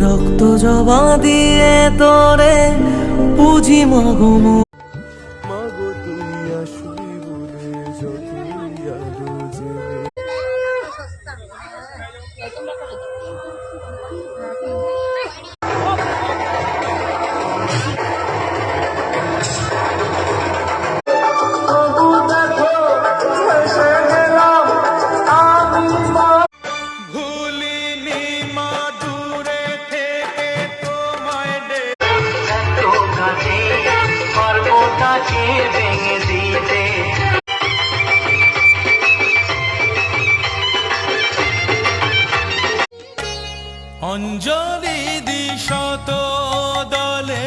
রক্ত জবা দিয়ে তোরে বুঝি মাগো মাগো তুই আসবি বলে যতই আলো জেলে। অঞ্জলি দিশত দলে